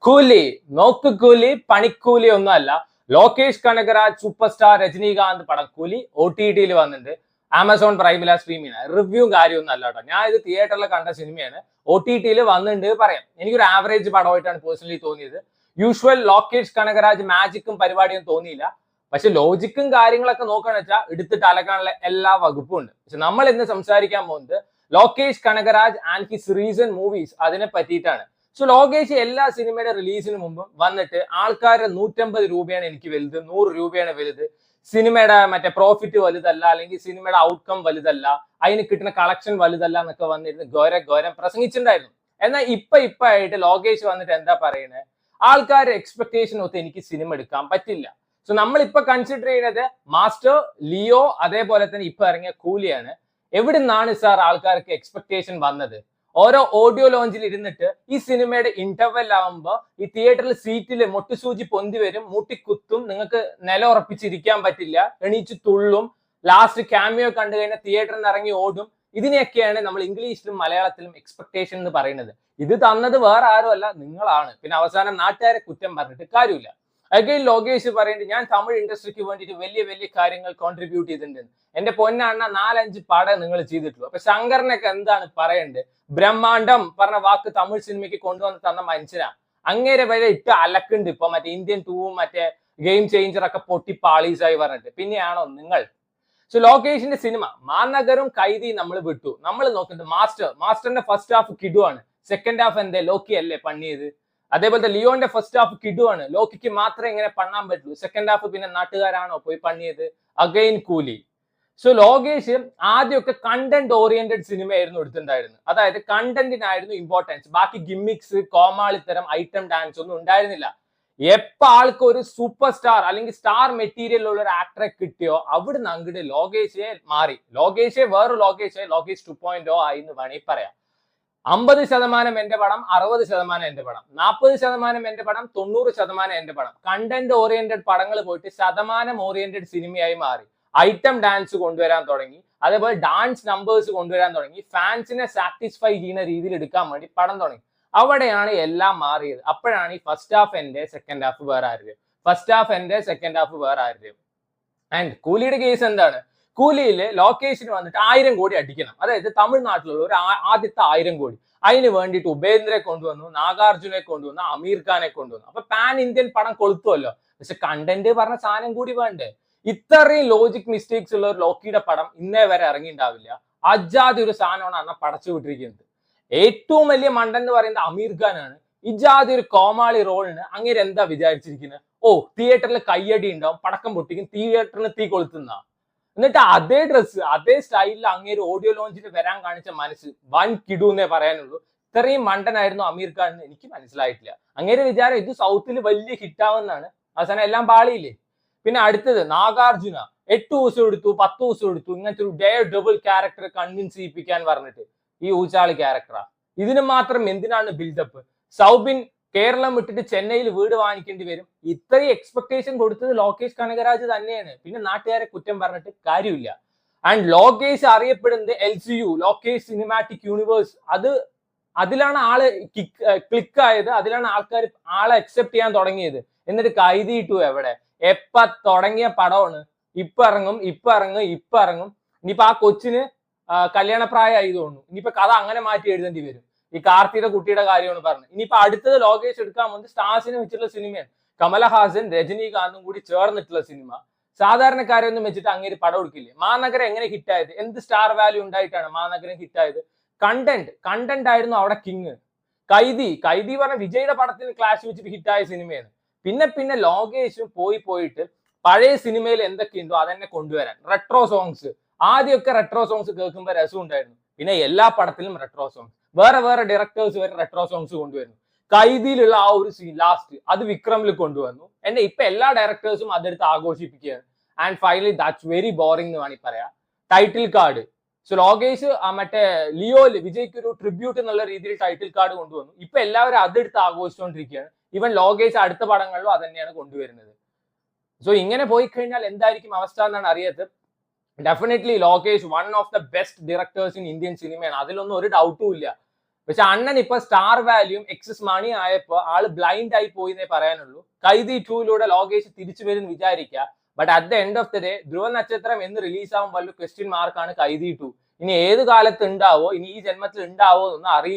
കൂലി നോക്കുകൂലി പണിക്കൂലി ഒന്നുമല്ല. ലോകേഷ് കനകരാജ് സൂപ്പർ സ്റ്റാർ രജനീകാന്ത് പടം കൂലി OTT വന്നിട്ടുണ്ട്. ആമസോൺ പ്രൈമില സ്ട്രീം ചെയ്യുന്ന റിവ്യൂ കാര്യമൊന്നും അല്ല കേട്ടോ. ഞാൻ ഇത് തിയേറ്ററിൽ കണ്ട സിനിമയാണ്. OTT വന്നിട്ടുണ്ട് പറയാം. എനിക്കൊരു ആവറേജ് പടമായിട്ടാണ് പേഴ്സണലി തോന്നിയത്. യൂഷ്വൽ ലോകേഷ് കനകരാജ് മാജിക്കും പരിപാടിയും തോന്നിയില്ല. പക്ഷെ ലോജിക്കും കാര്യങ്ങളൊക്കെ നോക്കുകയാണെന്ന് വെച്ചാൽ എടുത്തിട്ട് അലക്കാനുള്ള എല്ലാ വകുപ്പും ഉണ്ട്. പക്ഷെ നമ്മൾ ഇന്ന് സംസാരിക്കാൻ പോകുന്നത് Lokesh Kanagaraj and his recent movies അതിനെ പറ്റിയിട്ടാണ്. സോ ലോകേഷ് എല്ലാ സിനിമയുടെ റിലീസിന് മുമ്പും വന്നിട്ട് ആൾക്കാരുടെ 150 രൂപയാണ് എനിക്ക് വലുത്, 100 രൂപയാണ് വലുത്, സിനിമയുടെ മറ്റേ പ്രോഫിറ്റ് വലുതല്ല, അല്ലെങ്കിൽ സിനിമയുടെ ഔട്ട്കം വലുതല്ല, അതിന് കിട്ടുന്ന കളക്ഷൻ വലുതല്ല എന്നൊക്കെ വന്നിരുന്ന് ഘോരം പ്രസംഗിച്ചിട്ടുണ്ടായിരുന്നു. എന്നാൽ ഇപ്പൊ ആയിട്ട് ലോകേഷ് വന്നിട്ട് എന്താ പറയുന്നത്? ആൾക്കാരുടെ എക്സ്പെക്ടേഷൻ ഒത്ത് എനിക്ക് സിനിമ എടുക്കാൻ പറ്റില്ല. സോ നമ്മൾ ഇപ്പൊ കൺസിഡർ ചെയ്യുന്നത് മാസ്റ്റർ, ലിയോ, അതേപോലെ തന്നെ ഇപ്പൊ ഇറങ്ങിയ കൂലിയാണ്. എവിടെ നിന്നാണ് സാർ ആൾക്കാർക്ക് എക്സ്പെക്ടേഷൻ വന്നത്? ഓരോ ഓഡിയോ ലോഞ്ചിൽ ഇരുന്നിട്ട് ഈ സിനിമയുടെ ഇന്റർവെൽ ആവുമ്പോൾ ഈ തിയേറ്ററിൽ സീറ്റിൽ മൊട്ടുസൂചി പൊന്തി വരും, മൂട്ടിക്കുത്തും, നിങ്ങൾക്ക് നില ഉറപ്പിച്ചിരിക്കാൻ പറ്റില്ല, എണീച്ച് തുള്ളും, ലാസ്റ്റ് ക്യാമിയോ കണ്ടു കഴിഞ്ഞാൽ തിയേറ്ററിൽ നിന്ന് ഇറങ്ങി ഓടും. ഇതിനെയൊക്കെയാണ് നമ്മൾ ഇംഗ്ലീഷിലും മലയാളത്തിലും എക്സ്പെക്ടേഷൻ എന്ന് പറയുന്നത്. ഇത് തന്നത് വേറെ ആരും അല്ല, നിങ്ങളാണ്. പിന്നെ അവസാനം നാട്ടുകാരെ കുറ്റം പറഞ്ഞിട്ട് കാര്യമില്ല. അഗൈൻ ലോകേഷ് പറയുന്നത് ഞാൻ തമിഴ് ഇൻഡസ്ട്രിക്ക് വേണ്ടിയിട്ട് വലിയ കാര്യങ്ങൾ കോൺട്രിബ്യൂട്ട് ചെയ്തിട്ടുണ്ട്. എന്റെ പൊന്നണ്ണ 4-5 പടം നിങ്ങൾ ചെയ്തിട്ടുള്ളൂ. അപ്പൊ ശങ്കറിനൊക്കെ എന്താണ് പറയേണ്ടത്? ബ്രഹ്മാണ്ഡം പറഞ്ഞ വാക്ക് തമിഴ് സിനിമയ്ക്ക് കൊണ്ടുവന്ന് തന്ന മനുഷ്യനാ. അങ്ങേരെ വരെ ഇട്ട് അലക്കുണ്ട് ഇപ്പൊ മറ്റേ ഇന്ത്യൻ 2 മറ്റേ ഗെയിം ചേഞ്ചർ ഒക്കെ പൊട്ടി പാളീസായി പറഞ്ഞിട്ട്. പിന്നെയാണോ നിങ്ങൾ? സോ ലോകേഷിന്റെ സിനിമ മാനഗറും കൈദി നമ്മൾ വിട്ടു. നമ്മൾ നോക്കുന്നത് മാസ്റ്ററിന്റെ ഫസ്റ്റ് ഹാഫ് കിടുവാണ്, സെക്കൻഡ് ഹാഫ് എന്തേ ലോക്കി അല്ലേ പണിയത്. അതേപോലത്തെ ലിയോന്റെ ഫസ്റ്റ് ഹാഫ് കിടുവാണ്, ലോക്കിക്ക് മാത്രമേ ഇങ്ങനെ പണ്ണാൻ പറ്റുള്ളൂ. സെക്കൻഡ് ഹാഫ് പിന്നെ നാട്ടുകാരാണോ പോയി പണിയത്? അഗൈൻ കൂലി. സോ ലോകേഷ് ആദ്യമൊക്കെ കണ്ടന്റ് ഓറിയന്റഡ് സിനിമയായിരുന്നു എടുത്തിട്ടുണ്ടായിരുന്നത്. അതായത് കണ്ടന്റിനായിരുന്നു ഇമ്പോർട്ടൻസ്, ബാക്കി ഗിമ്മിക്സ്, കോമാളിത്തരം, ഐറ്റം ഡാൻസ് ഒന്നും ഉണ്ടായിരുന്നില്ല. എപ്പോ ആൾക്ക് ഒരു സൂപ്പർ സ്റ്റാർ അല്ലെങ്കിൽ സ്റ്റാർ മെറ്റീരിയൽ ഉള്ള ഒരു ആക്ടറെ കിട്ടിയോ അവിടുന്ന് അങ്ങോട്ട് ലോകേഷെ മാറി. ലോകേഷെ വേറെ ലോകേഷ് 2.0 ആയി എന്ന് വേണമെങ്കിൽ പറയാം. 50% എന്റെ പടം, 60% എന്റെ പടം, 40% എന്റെ പടം, 90% എന്റെ പടം. കണ്ടന്റ് ഓറിയന്റഡ് പടങ്ങൾ പോയിട്ട് ശതമാനം ഓറിയന്റഡ് സിനിമയായി മാറി. ഐറ്റം ഡാൻസ് കൊണ്ടുവരാൻ തുടങ്ങി, അതേപോലെ ഡാൻസ് നമ്പേഴ്സ് കൊണ്ടുവരാൻ തുടങ്ങി, ഫാൻസിനെ സാറ്റിസ്ഫൈ ചെയ്യുന്ന രീതിയിൽ എടുക്കാൻ വേണ്ടി പടം തുടങ്ങി. അവിടെയാണ് എല്ലാം മാറിയത്. അപ്പോഴാണ് ഈ ഫസ്റ്റ് ഹാഫ് എന്റെ സെക്കൻഡ് ഹാഫ് വേറെ ആരുടെയും, ഫസ്റ്റ് ഹാഫ് എന്റെ സെക്കൻഡ് ഹാഫ് വേറെ ആരുടെയും. ആൻഡ് കൂലിയുടെ കേസ് എന്താണ്? കൂലിയില് ലൊക്കേഷന് വന്നിട്ട് 1000 കോടി അടിക്കണം. അതായത് തമിഴ്നാട്ടിലുള്ള ഒരു ആദ്യത്തെ 1000 കോടി. അതിന് വേണ്ടിയിട്ട് ഉപേന്ദ്രയെ കൊണ്ടുവന്നു, നാഗാർജുനെ കൊണ്ടുവന്നു, അമീർ ഖാനെ കൊണ്ടുവന്നു. അപ്പൊ പാൻ ഇന്ത്യൻ പടം കൊളുത്തുമല്ലോ. പക്ഷെ കണ്ടന്റ് പറഞ്ഞ സാധനം കൂടി വേണ്ടേ? ഇത്രയും ലോജിക് മിസ്റ്റേക്സ് ഉള്ള ഒരു ലോക്കിയുടെ പടം ഇന്നേ വരെ ഇറങ്ങിയിട്ടുണ്ടാവില്ല. അജാതി ഒരു സാധനമാണ് അന്ന് പടച്ചു വിട്ടിരിക്കുന്നത്. ഏറ്റവും വലിയ മണ്ടൻ എന്ന് പറയുന്നത് അമീർ ഖാനാണ്. ഇജാതി ഒരു കോമാളി റോളിന് അങ്ങനെ എന്താ വിചാരിച്ചിരിക്കുന്നത്? ഓ, തിയേറ്ററിൽ കയ്യടി ഉണ്ടാവും, പടക്കം പൊട്ടിക്കും, തിയേറ്ററിന് തീ കൊളുത്തുന്ന. എന്നിട്ട് അതേ ഡ്രസ്സ് അതേ സ്റ്റൈലിൽ അങ്ങേര് ഓഡിയോ ലോഞ്ചിന് വരാൻ കാണിച്ച മനസ്സ് വൻ കിടൂന്നേ പറയാനുള്ളൂ. ഇത്രയും മണ്ടനായിരുന്നു അമീർ ഖാൻ എന്ന് എനിക്ക് മനസ്സിലായിട്ടില്ല. അങ്ങേര് വിചാരം ഇത് സൗത്തിൽ വലിയ ഹിറ്റാവുന്നതാണ്. അവസാനം എല്ലാം പാളിയില്ലേ. പിന്നെ അടുത്തത് നാഗാർജുന 8 ദിവസം എടുത്തു, 10 ദിവസം എടുത്തു, ഇങ്ങനത്തെ ഒരു ഡബിൾ ക്യാരക്ടർ കൺവിൻസ് ചെയ്യിപ്പിക്കാൻ പറഞ്ഞിട്ട് ഈ ഊച്ചാളി ക്യാരക്ടറാ. ഇതിന് മാത്രം എന്തിനാണ് ബിൽഡപ്പ്? സൗബിൻ കേരളം വിട്ടിട്ട് ചെന്നൈയിൽ വീട് വാങ്ങിക്കേണ്ടി വരും. ഇത്രയും എക്സ്പെക്ടേഷൻ കൊടുത്തത് ലോകേഷ് കനകരാജ് തന്നെയാണ്. പിന്നെ നാട്ടുകാരെ കുറ്റം പറഞ്ഞിട്ട് കാര്യമില്ല. ആൻഡ് ലോകേഷ് അറിയപ്പെടുന്നത് LCU, ലോകേഷ് സിനിമാറ്റിക് യൂണിവേഴ്സ്. അതിലാണ് ആള് ക്ലിക്ക് ആയത്, അതിലാണ് ആൾക്കാർ ആളെ അക്സെപ്റ്റ് ചെയ്യാൻ തുടങ്ങിയത്. എന്നിട്ട് കൈതിയിട്ടു എവിടെ? എപ്പ തുടങ്ങിയ പടമാണ്? ഇപ്പൊ ഇറങ്ങും. ഇനിയിപ്പോ ആ കൊച്ചിന് കല്യാണപ്രായമായി തോന്നുന്നു. ഇനിയിപ്പോ കഥ അങ്ങനെ മാറ്റി എഴുതേണ്ടി വരും. ഈ കാർത്തിയുടെ കുട്ടിയുടെ കാര്യമാണ് പറഞ്ഞത്. ഇനിയിപ്പോ അടുത്തത് ലോകേഷ് എടുക്കാൻ പോകുന്നത് സ്റ്റാർസിനെ വെച്ചിട്ടുള്ള സിനിമയാണ്. കമലഹാസൻ, രജനീകാന്തും കൂടി ചേർന്നിട്ടുള്ള സിനിമ. സാധാരണക്കാരൊന്നും വെച്ചിട്ട് അങ്ങനെ പടം എടുക്കില്ലേ. മാനഗരം എങ്ങനെ ഹിറ്റായത്? എന്ത് സ്റ്റാർ വാല്യൂ ഉണ്ടായിട്ടാണ് മാനഗരം ഹിറ്റായത്? കണ്ടന്റ് ആയിരുന്നു അവിടെ കിങ്. കൈദി പറഞ്ഞ വിജയുടെ പടത്തിന് ക്ലാഷ് വെച്ചിട്ട് ഹിറ്റായ സിനിമയാണ്. പിന്നെ ലോകേഷും പോയിട്ട് പഴയ സിനിമയിൽ എന്തൊക്കെയുണ്ടോ അതെന്നെ കൊണ്ടുവരാൻ. റെട്രോ സോങ്സ്, ആദ്യമൊക്കെ റെട്രോ സോങ്സ് കേൾക്കുമ്പോൾ രസം ഉണ്ടായിരുന്നു. പിന്നെ എല്ലാ പടത്തിലും റെട്രോ സോങ്സ്, വേറെ ഡയറക്ടേഴ്സ് വരെ റെട്രോ സോങ്സ് കൊണ്ടുവരുന്നു. കൈദിയിലുള്ള ആ ഒരു സീൻ ലാസ്റ്റ് അത് വിക്രമിൽ കൊണ്ടുവന്നു. ഇപ്പൊ എല്ലാ ഡയറക്ടേഴ്സും അതെടുത്ത് ആഘോഷിപ്പിക്കുകയാണ്. And finally that's very boring എന്ന് വേണമെങ്കിൽ പറയാം. Title card. സോ ലോകേഷ് മറ്റേ ലിയോയില് വിജയ്ക്ക് ഒരു ട്രിബ്യൂട്ട് എന്നുള്ള രീതിയിൽ ടൈറ്റിൽ കാർഡ് കൊണ്ടുവന്നു. ഇപ്പൊ എല്ലാവരും അതെടുത്ത് ആഘോഷിച്ചുകൊണ്ടിരിക്കുകയാണ്. ഈവൻ ലോകേഷ് അടുത്ത പടങ്ങളിലും അത് തന്നെയാണ് കൊണ്ടുവരുന്നത്. സോ ഇങ്ങനെ പോയി കഴിഞ്ഞാൽ എന്തായിരിക്കും അവസ്ഥ എന്നാണ് അറിയാത്തത്. Definitely Lokesh one of the best directors in Indian സിനിമയാണ്. അതിലൊന്നും ഒരു ഡൗട്ടും ഇല്ല. പക്ഷെ അണ്ണൻ ഇപ്പൊ സ്റ്റാർ വാല്യൂം എക്സസ് മണി ആയപ്പോ ആള് ബ്ലൈൻഡ് ആയി പോയി എന്നേ പറയാനുള്ളൂ. കൈദി 2 ലോകേഷ് തിരിച്ചു വരും വിചാരിക്കുക. But at the end of the day Dhruva Natchathiram എന്ന് റിലീസ് ആവാൻ വലിയ ക്വസ്റ്റ്യൻ മാർക്കാണ് കൈദി 2. ഇനി ഏത് കാലത്ത് ഉണ്ടാവോ, ഇനി ഈ ജന്മത്തിൽ ഉണ്ടാവോ എന്നൊന്നും അറിയില്ല.